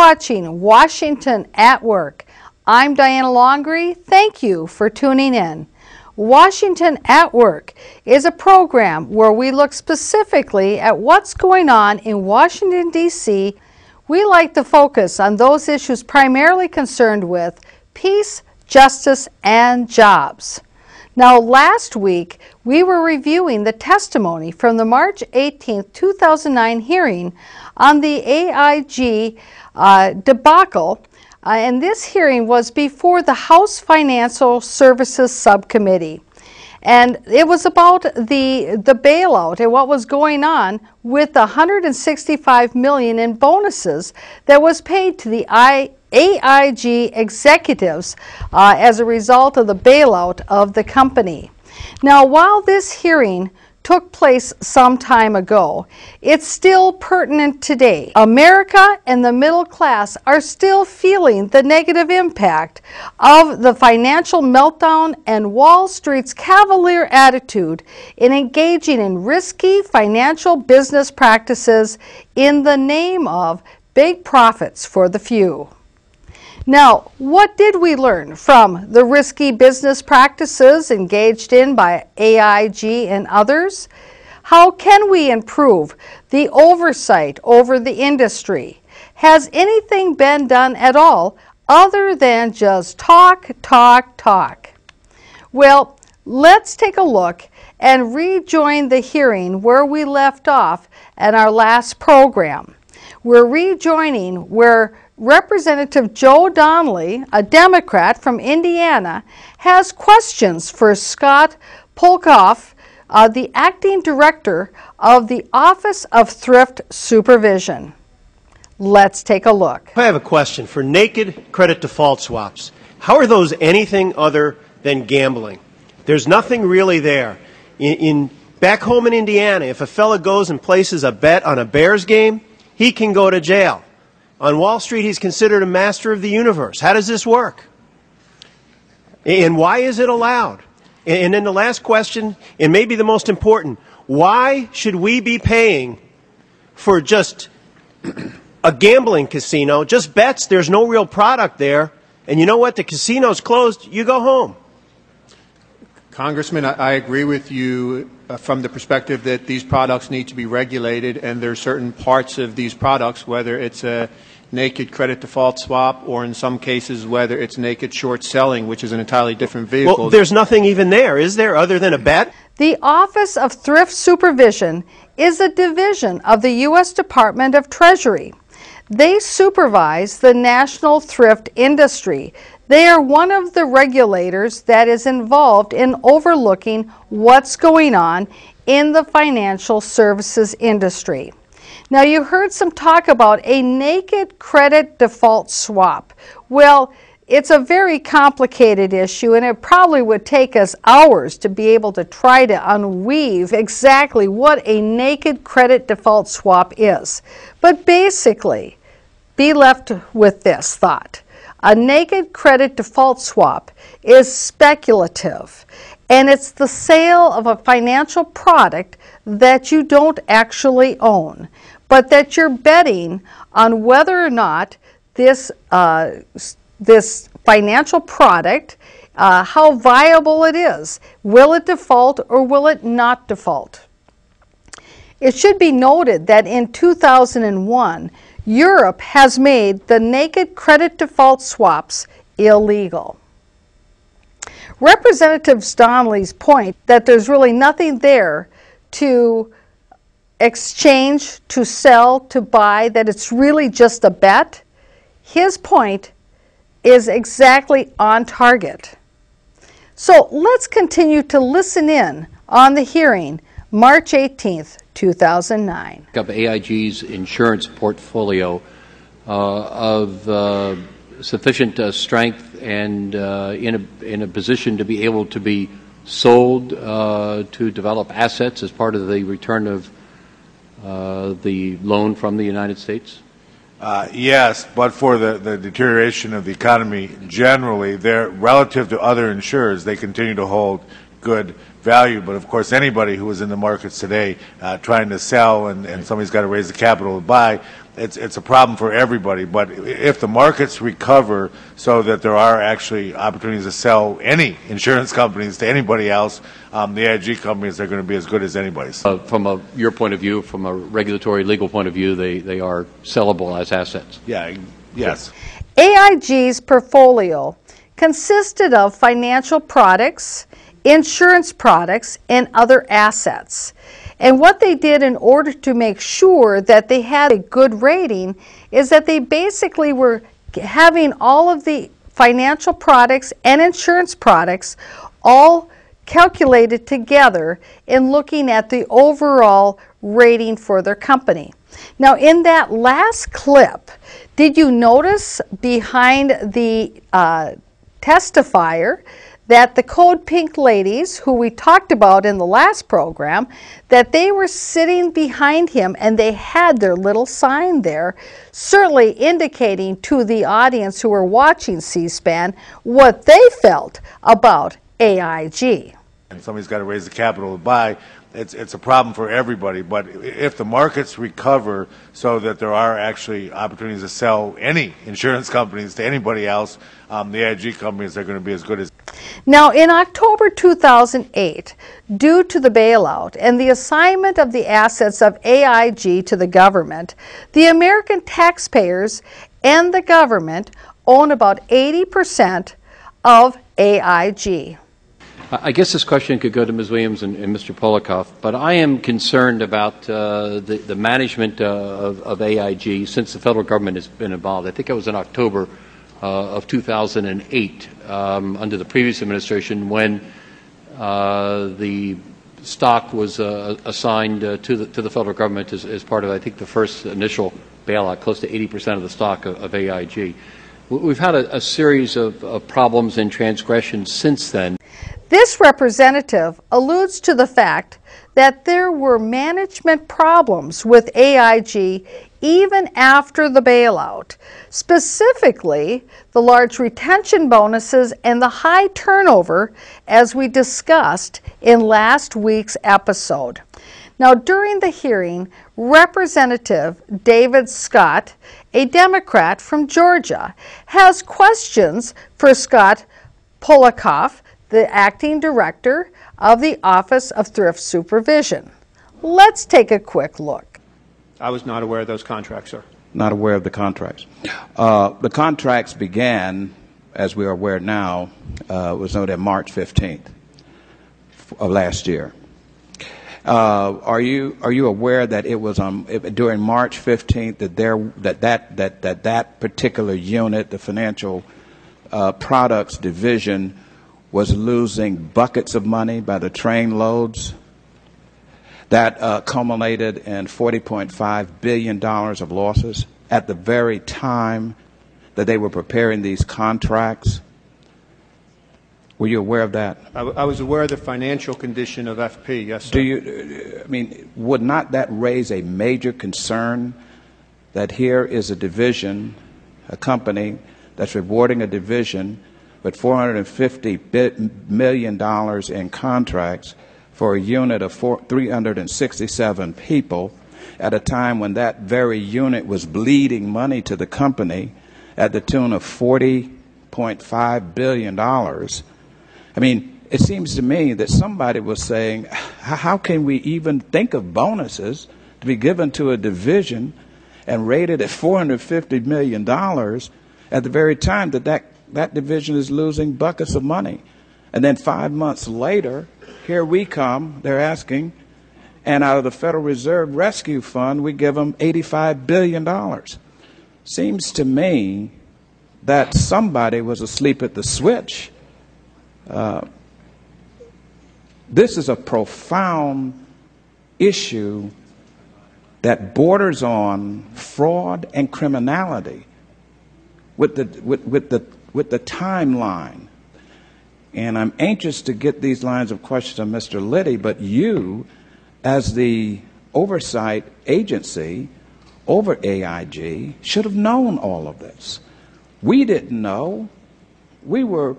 watching Washington at Work. I'm Diana Longrie. Thank you for tuning in. Washington at Work is a program where we look specifically at what's going on in Washington, D.C. We like to focus on those issues primarily concerned with peace, justice, and jobs. Now, last week, we were reviewing the testimony from the March 18, 2009 hearing on the AIG debacle, and this hearing was before the House Financial Services Subcommittee. And it was about the bailout and what was going on with the $165 million in bonuses that was paid to the AIG executives as a result of the bailout of the company. Now, while this hearing took place some time ago, it's still pertinent today. America and the middle class are still feeling the negative impact of the financial meltdown and Wall Street's cavalier attitude in engaging in risky financial business practices in the name of big profits for the few. Now, what did we learn from the risky business practices engaged in by AIG and others? How can we improve the oversight over the industry? Has anything been done at all other than just talk? Well, let's take a look and rejoin the hearing where we left off at our last program. We're rejoining where Representative Joe Donnelly, a Democrat from Indiana, has questions for Scott Polkoff, the acting director of the Office of Thrift Supervision. Let's take a look. I have a question. For naked credit default swaps, how are those anything other than gambling? There's nothing really there. Back home in Indiana, if a fella goes and places a bet on a Bears game, he can go to jail. On Wall Street, he's considered a master of the universe. How does this work? And why is it allowed? And then the last question, and maybe the most important, why should we be paying for just a gambling casino, just bets? There's no real product there. And you know what? The casino's closed. You go home. Congressman, I agree with you from the perspective that these products need to be regulated, and there are certain parts of these products, whether it's a naked credit default swap or in some cases whether it's naked short selling, which is an entirely different vehicle. Well, there's nothing even there, is there, other than a bet? The Office of Thrift Supervision is a division of the U.S. Department of Treasury. They supervise the national thrift industry. They are one of the regulators that is involved in overlooking what's going on in the financial services industry. Now, you heard some talk about a naked credit default swap. Well, it's a very complicated issue, and it probably would take us hours to be able to try to unweave exactly what a naked credit default swap is. But basically, be left with this thought. A naked credit default swap is speculative, and it's the sale of a financial product that you don't actually own, but that you're betting on whether or not this financial product, how viable it is. Will it default or will it not default? It should be noted that in 2001, Europe has made the naked credit default swaps illegal. Representative Donnelly's point that there's really nothing there to exchange, to sell, to buy, that it's really just a bet, his point is exactly on target. So let's continue to listen in on the hearing, March 18th, 2009. Of AIG's insurance portfolio of sufficient strength and in a position to be able to be sold to develop assets as part of the return of the loan from the United States? Yes, but for the deterioration of the economy generally, they're relative to other insurers, they continue to hold good value. But of course, anybody who is in the markets today trying to sell and somebody's got to raise the capital to buy, it's a problem for everybody. But if the markets recover so that there are actually opportunities to sell any insurance companies to anybody else, the AIG companies are going to be as good as anybody's. From your point of view, from a regulatory legal point of view, they are sellable as assets. Yeah, yes. AIG's portfolio consisted of financial products, insurance products, and other assets. And what they did in order to make sure that they had a good rating is that they basically were having all of the financial products and insurance products all calculated together in looking at the overall rating for their company. Now, in that last clip, did you notice behind the testifier that the Code Pink ladies, who we talked about in the last program, that they were sitting behind him and they had their little sign there, certainly indicating to the audience who were watching C-SPAN what they felt about AIG. And somebody's got to raise the capital to buy. It's a problem for everybody. But if the markets recover so that there are actually opportunities to sell any insurance companies to anybody else, the AIG companies are going to be as good as. Now, in October 2008, due to the bailout and the assignment of the assets of AIG to the government, the American taxpayers and the government own about 80% of AIG. I guess this question could go to Ms. Williams and Mr. Polikoff, but I am concerned about the management of AIG since the federal government has been involved. I think it was in October of 2008 under the previous administration when the stock was assigned to the federal government as part of, I think, the first initial bailout, close to 80% of the stock of AIG. We've had a series of problems and transgressions since then. This representative alludes to the fact that there were management problems with AIG even after the bailout, specifically the large retention bonuses and the high turnover, as we discussed in last week's episode. Now, during the hearing, Representative David Scott, a Democrat from Georgia, has questions for Scott Polikoff, the acting director of the Office of Thrift Supervision. Let's take a quick look. I was not aware of those contracts, sir. Not aware of the contracts. The contracts began, as we are aware now, was noted March 15th of last year. Are you aware that it was during March 15th that that particular unit, the financial products division, was losing buckets of money by the train loads? That culminated in $40.5 billion of losses at the very time that they were preparing these contracts. Were you aware of that? I was aware of the financial condition of FP, yes, sir. Would not that raise a major concern that here is a division, a company that's rewarding a division with $450 million in contracts for a unit of 367 people at a time when that very unit was bleeding money to the company at the tune of $40.5 billion. It seems to me that somebody was saying, how can we even think of bonuses to be given to a division and rated at $450 million at the very time that division is losing buckets of money? And then 5 months later, here we come, they're asking, and out of the Federal Reserve Rescue Fund, we give them $85 billion. Seems to me that somebody was asleep at the switch. This is a profound issue that borders on fraud and criminality with the timeline. And I'm anxious to get these lines of questions to Mr. Liddy, but you, as the oversight agency over AIG, should have known all of this. We didn't know. We were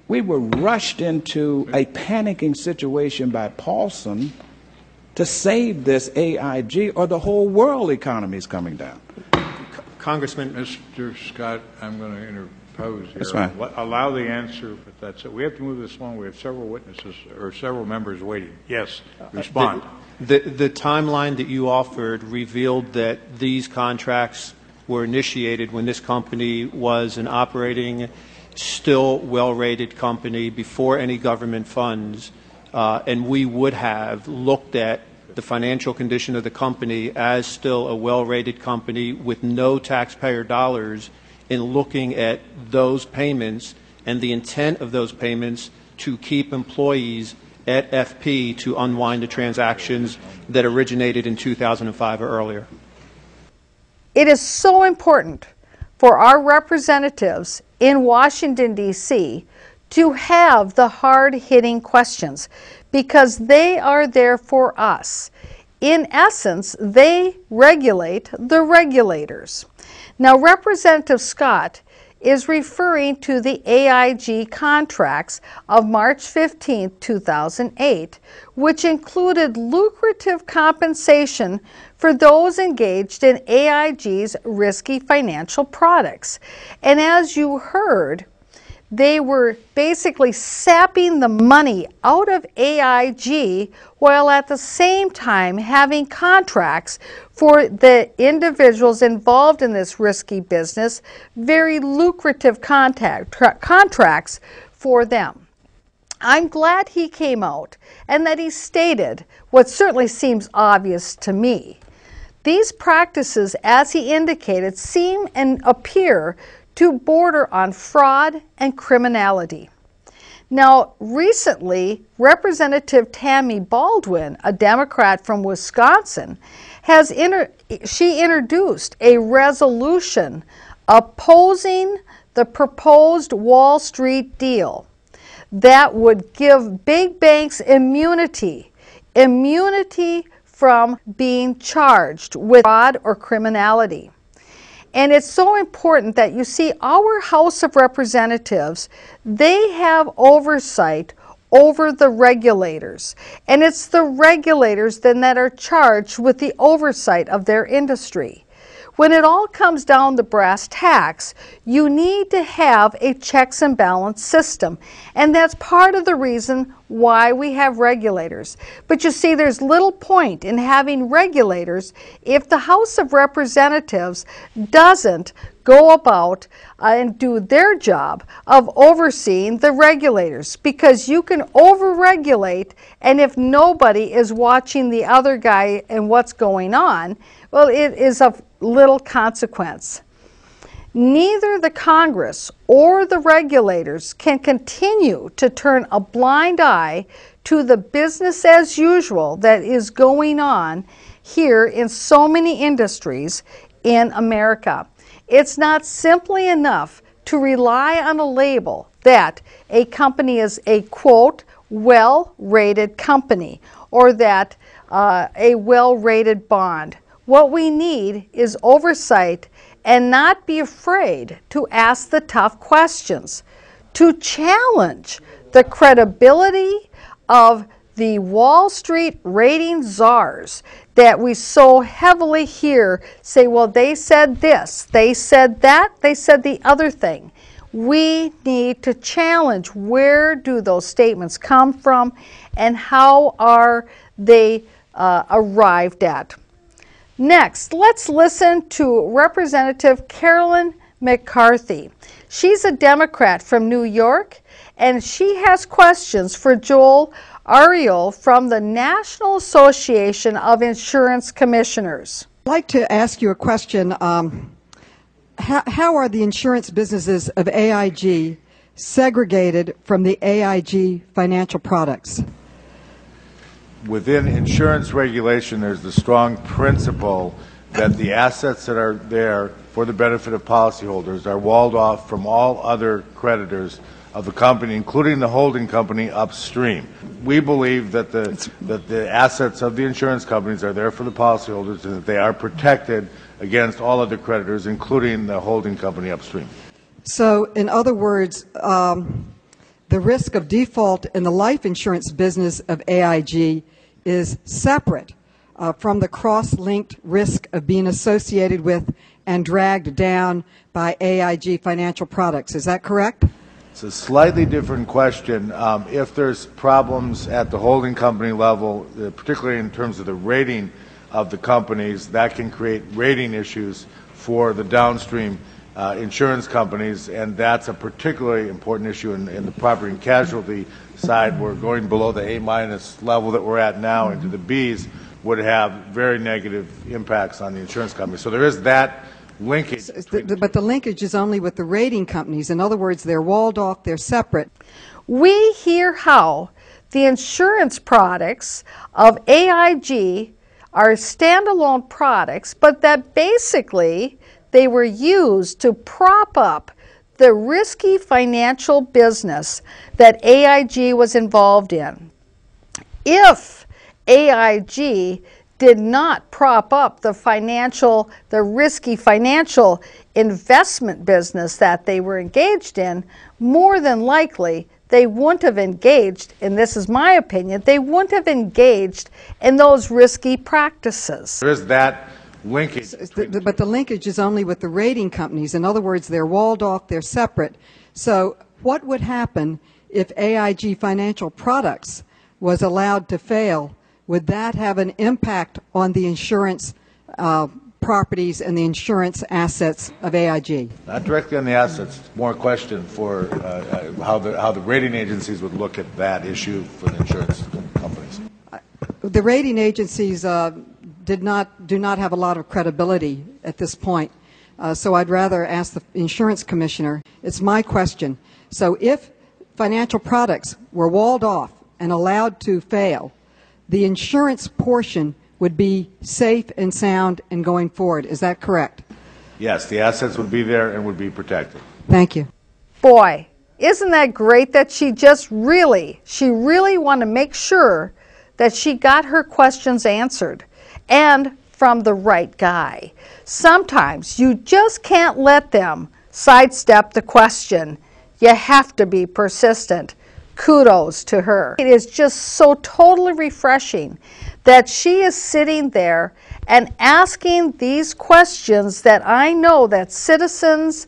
rushed into a panicking situation by Paulson to save this AIG, or the whole world economy is coming down. Congressman. Mr. Scott, I'm going to interpose here. That's fine. Allow the answer, but that's it. We have to move this along. We have several witnesses or several members waiting. Yes, respond. The timeline that you offered revealed that these contracts were initiated when this company was an operating, still well-rated company before any government funds, and we would have looked at the financial condition of the company as still a well-rated company with no taxpayer dollars in looking at those payments and the intent of those payments to keep employees at FP to unwind the transactions that originated in 2005 or earlier. It is so important for our representatives in Washington, D.C. to have the hard-hitting questions because they are there for us. In essence, they regulate the regulators. Now, Representative Scott is referring to the AIG contracts of March 15, 2008, which included lucrative compensation for those engaged in AIG's risky financial products. And as you heard, they were basically sapping the money out of AIG while at the same time having contracts for the individuals involved in this risky business, very lucrative contracts for them. I'm glad he came out and that he stated what certainly seems obvious to me. These practices, as he indicated, seem and appear to border on fraud and criminality. Now, recently, Representative Tammy Baldwin, a Democrat from Wisconsin, she introduced a resolution opposing the proposed Wall Street deal that would give big banks immunity from being charged with fraud or criminality. And it's so important that you see our House of Representatives, they have oversight over the regulators. And it's the regulators then that are charged with the oversight of their industry. When it all comes down to brass tacks, you need to have a checks and balance system. And that's part of the reason why we have regulators. But you see, there's little point in having regulators if the House of Representatives doesn't go about and do their job of overseeing the regulators, because you can overregulate, and if nobody is watching the other guy and what's going on, well, it is of little consequence. Neither the Congress or the regulators can continue to turn a blind eye to the business as usual that is going on here in so many industries in America. It's not simply enough to rely on a label that a company is a, quote, well-rated company, or that a well-rated bond. What we need is oversight and not be afraid to ask the tough questions, to challenge the credibility of the Wall Street rating czars that we so heavily hear say, well, they said this, they said that, they said the other thing. We need to challenge where do those statements come from and how are they arrived at. Next, let's listen to Representative Carolyn McCarthy. She's a Democrat from New York, and she has questions for Joel Ariel from the National Association of Insurance Commissioners. I'd like to ask you a question. How are the insurance businesses of AIG segregated from the AIG financial products? Within insurance regulation, there's the strong principle that the assets that are there for the benefit of policyholders are walled off from all other creditors of the company, including the holding company upstream. We believe that the assets of the insurance companies are there for the policyholders and that they are protected against all other creditors, including the holding company upstream. So, in other words, the risk of default in the life insurance business of AIG is separate from the cross-linked risk of being associated with and dragged down by AIG financial products. Is that correct? It's a slightly different question. If there's problems at the holding company level, particularly in terms of the rating of the companies, that can create rating issues for the downstream insurance companies, and that's a particularly important issue in the property and casualty side. We're going below the A- level that we're at now into the Bs would have very negative impacts on the insurance company. So there is that linkage. But the linkage is only with the rating companies. In other words, they're walled off, they're separate. We hear how the insurance products of AIG are standalone products, but that basically they were used to prop up the risky financial business that AIG was involved in. If AIG did not prop up the risky financial investment business that they were engaged in, more than likely they wouldn't have engaged, and this is my opinion, they wouldn't have engaged in those risky practices. There is that linkage. But the linkage is only with the rating companies. In other words, they're walled off, they're separate. So what would happen if AIG Financial Products was allowed to fail? Would that have an impact on the insurance properties and the insurance assets of AIG? Not directly on the assets. It's more a question for how the rating agencies would look at that issue for the insurance companies. The rating agencies do not have a lot of credibility at this point. So I'd rather ask the insurance commissioner. It's my question. So if financial products were walled off and allowed to fail, the insurance portion would be safe and sound and going forward. Is that correct? Yes, the assets would be there and would be protected. Thank you. Boy, isn't that great that she really wanted to make sure that she got her questions answered, and from the right guy. Sometimes you just can't let them sidestep the question. You have to be persistent. Kudos to her. It is just so totally refreshing that she is sitting there and asking these questions that I know that citizens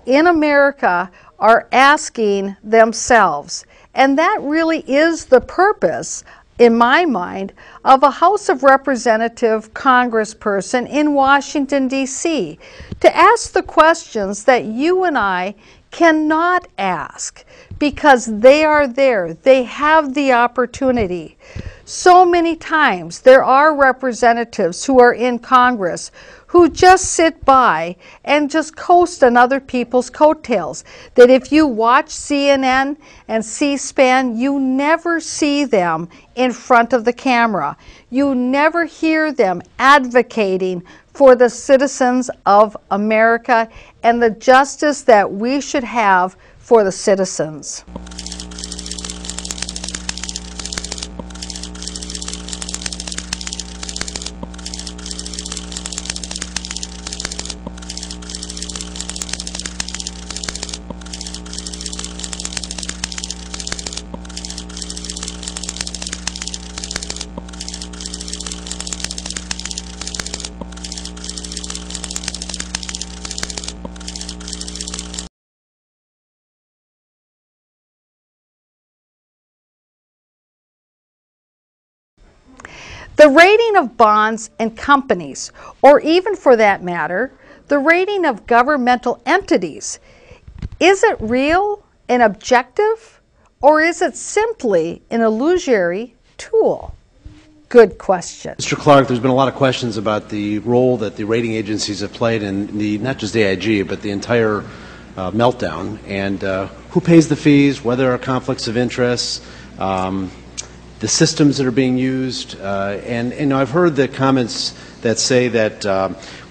in America are asking themselves. And that really is the purpose, in my mind, of a House of Representative congressperson in Washington, D.C., to ask the questions that you and I cannot ask because they are there. They have the opportunity. So many times there are representatives who are in Congress who just sit by and just coast on other people's coattails. That if you watch CNN and C-SPAN, you never see them in front of the camera. You never hear them advocating for the citizens of America and the justice that we should have for the citizens. The rating of bonds and companies, or even for that matter, the rating of governmental entities, is it real and objective, or is it simply an illusory tool? Good question. Mr. Clark, there's been a lot of questions about the role that the rating agencies have played in the, not just AIG, but the entire meltdown, and who pays the fees, whether there are conflicts of interest, the systems that are being used, and you know, I've heard the comments that say that,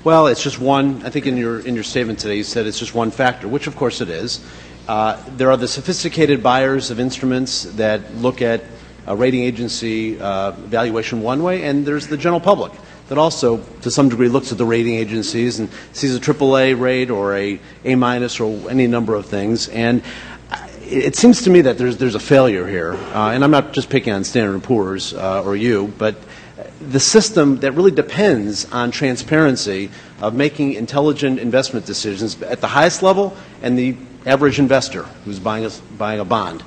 well, it's just one. I think in your statement today you said it's just one factor, which of course it is. There are the sophisticated buyers of instruments that look at a rating agency valuation one way, and there's the general public that also, to some degree, looks at the rating agencies and sees a AAA rate or a A- or any number of things. And it seems to me that there's a failure here, and I'm not just picking on Standard & Poor's or you, but the system that really depends on transparency of making intelligent investment decisions at the highest level and the average investor who's buying a bond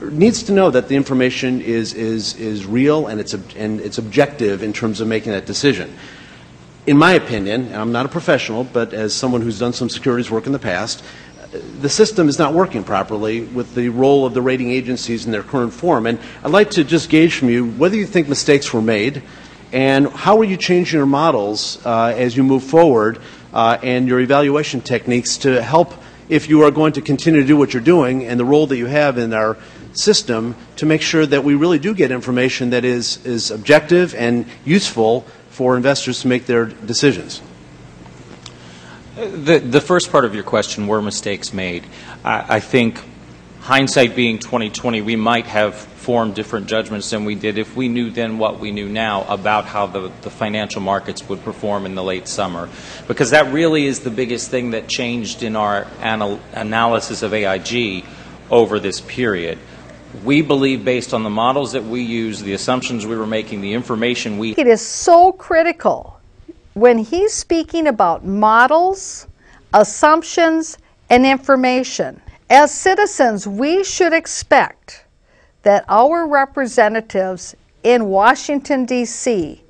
needs to know that the information is real and it's objective in terms of making that decision. In my opinion, and I'm not a professional, but as someone who's done some securities work in the past, the system is not working properly with the role of the rating agencies in their current form. And I'd like to just gauge from you whether you think mistakes were made and how are you changing your models as you move forward and your evaluation techniques to help, if you are going to continue to do what you're doing and the role that you have in our system, to make sure that we really do get information that is objective and useful for investors to make their decisions. The first part of your question, were mistakes made? I think, hindsight being 20/20, we might have formed different judgments than we did if we knew then what we knew now about how the financial markets would perform in the late summer. Because that really is the biggest thing that changed in our analysis of AIG over this period. We believe, based on the models that we use, the assumptions we were making, the information we... It is so critical when he's speaking about models, assumptions, and information. As citizens, we should expect that our representatives in Washington, D.C.,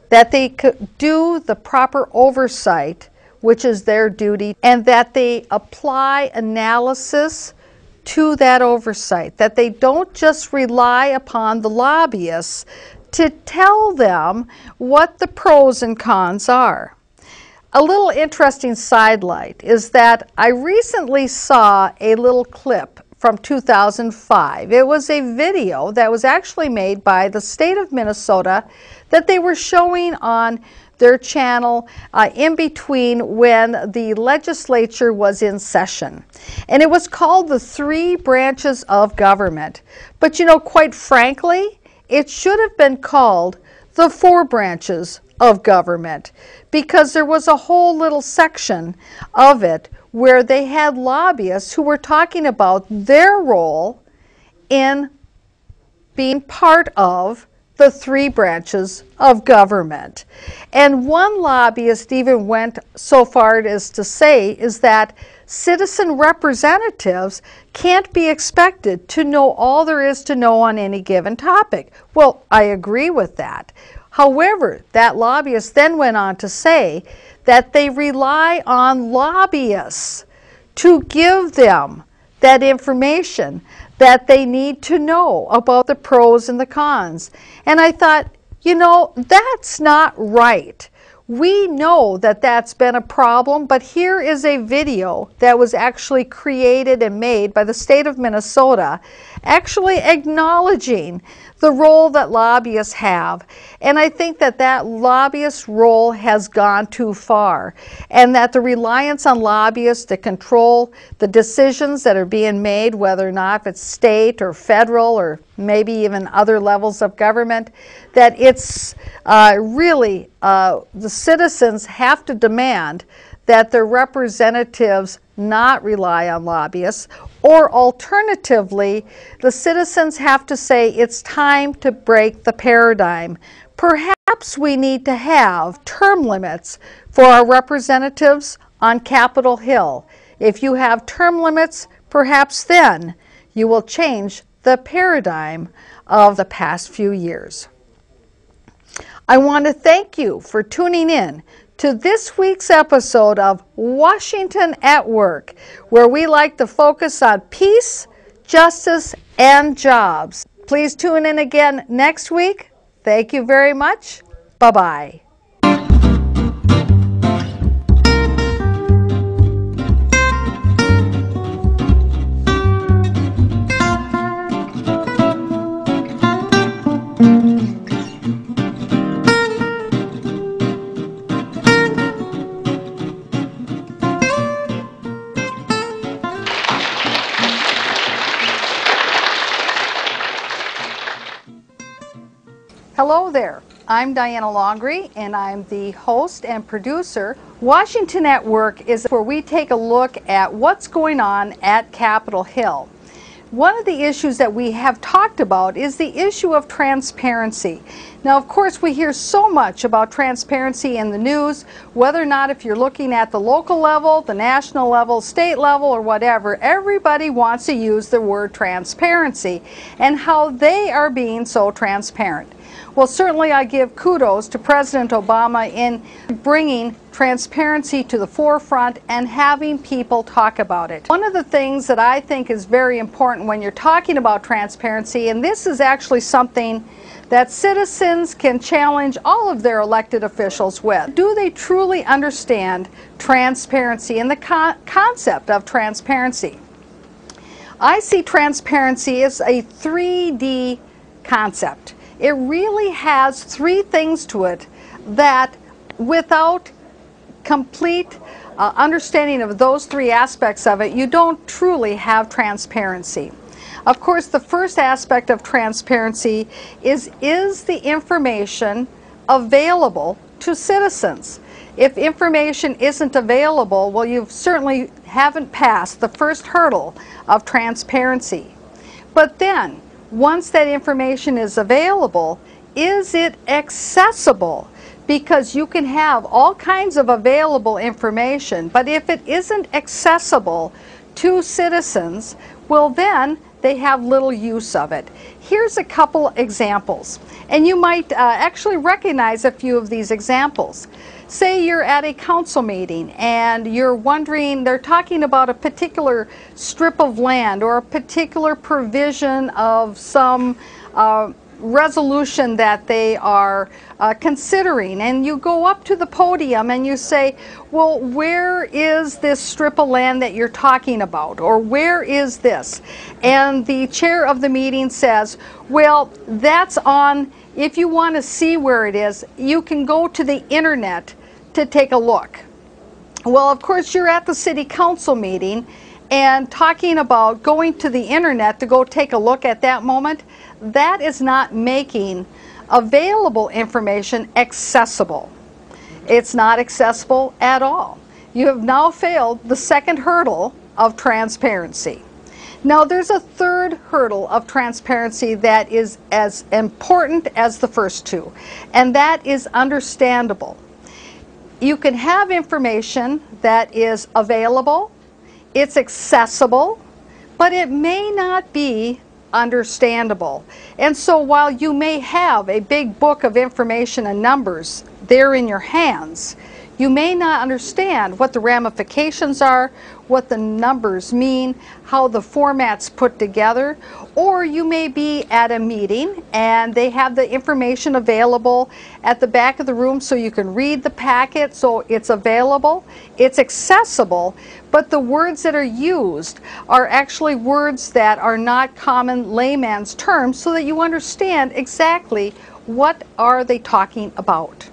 that they could do the proper oversight, which is their duty, and that they apply analysis to that oversight, that they don't just rely upon the lobbyists to tell them what the pros and cons are. A little interesting sidelight is that I recently saw a little clip from 2005. It was a video that was actually made by the state of Minnesota that they were showing on their channel in between when the legislature was in session. And it was called the 3 branches of government. But you know, quite frankly, it should have been called the 4 branches of government, because there was a whole little section of it where they had lobbyists who were talking about their role in being part of the 3 branches of government. And one lobbyist even went so far as to say is that citizen representatives can't be expected to know all there is to know on any given topic. Well, I agree with that. However, that lobbyist then went on to say that they rely on lobbyists to give them that information that they need to know about the pros and the cons. And I thought, you know, that's not right. We know that that's been a problem, but here is a video that was actually created and made by the state of Minnesota, actually acknowledging the role that lobbyists have. And I think that that lobbyist role has gone too far, and that the reliance on lobbyists to control the decisions that are being made, whether or not it's state or federal or maybe even other levels of government, that it's really the citizens have to demand that their representatives not rely on lobbyists, or alternatively, the citizens have to say it's time to break the paradigm. Perhaps we need to have term limits for our representatives on Capitol Hill. If you have term limits, perhaps then you will change the paradigm of the past few years. I want to thank you for tuning in to this week's episode of Washington at Work, where we like to focus on peace, justice, and jobs. Please tune in again next week. Thank you very much. Bye-bye. Hello there, I'm Diana Longrie, and I'm the host and producer. Washington at Work is where we take a look at what's going on at Capitol Hill. one of the issues that we have talked about is the issue of transparency. Now, of course, we hear so much about transparency in the news, whether or not if you're looking at the local level, the national level, state level, or whatever, everybody wants to use the word transparency and how they are being so transparent. Well, certainly I give kudos to President Obama in bringing transparency to the forefront and having people talk about it. One of the things that I think is very important when you're talking about transparency, and this is actually something that citizens can challenge all of their elected officials with. Do they truly understand transparency and the concept of transparency? I see transparency as a 3D concept. It really has three things to it that without complete understanding of those three aspects of it, you don't truly have transparency. Of course, the first aspect of transparency is the information available to citizens? If information isn't available, well, you certainly haven't passed the first hurdle of transparency. But then, once that information is available, is it accessible? Because you can have all kinds of available information, but if it isn't accessible to citizens, well then they have little use of it. Here's a couple examples, and you might actually recognize a few of these examples. Say you're at a council meeting and you're wondering, they're talking about a particular strip of land or a particular provision of some resolution that they are considering, and you go up to the podium and you say, well, where is this strip of land that you're talking about, or where is this? And the chair of the meeting says, well, that's on, if you want to see where it is, you can go to the internet to take a look. Well, of course, you're at the city council meeting and talking about going to the internet to go take a look at that moment. That is not making available information accessible. It's not accessible at all. You have now failed the second hurdle of transparency. Now, there's a third hurdle of transparency that is as important as the first two, and that is understandable. You can have information that is available, it's accessible, but it may not be understandable. And so while you may have a big book of information and numbers there in your hands, you may not understand what the ramifications are, what the numbers mean, how the format's put together, or you may be at a meeting and they have the information available at the back of the room so you can read the packet, so it's available, it's accessible, but the words that are used are actually words that are not common layman's terms, so that you understand exactly what are they talking about.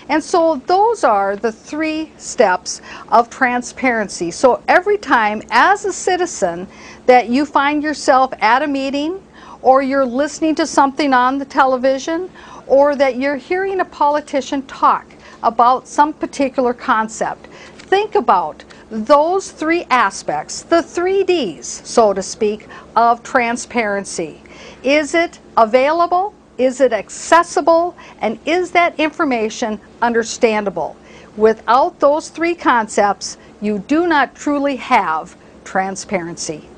And so those are the three steps of transparency. So every time as a citizen that you find yourself at a meeting, or you're listening to something on the television, or that you're hearing a politician talk about some particular concept, think about those three aspects, the 3Ds, so to speak, of transparency. Is it available? Is it accessible? And is that information understandable? Without those three concepts, you do not truly have transparency.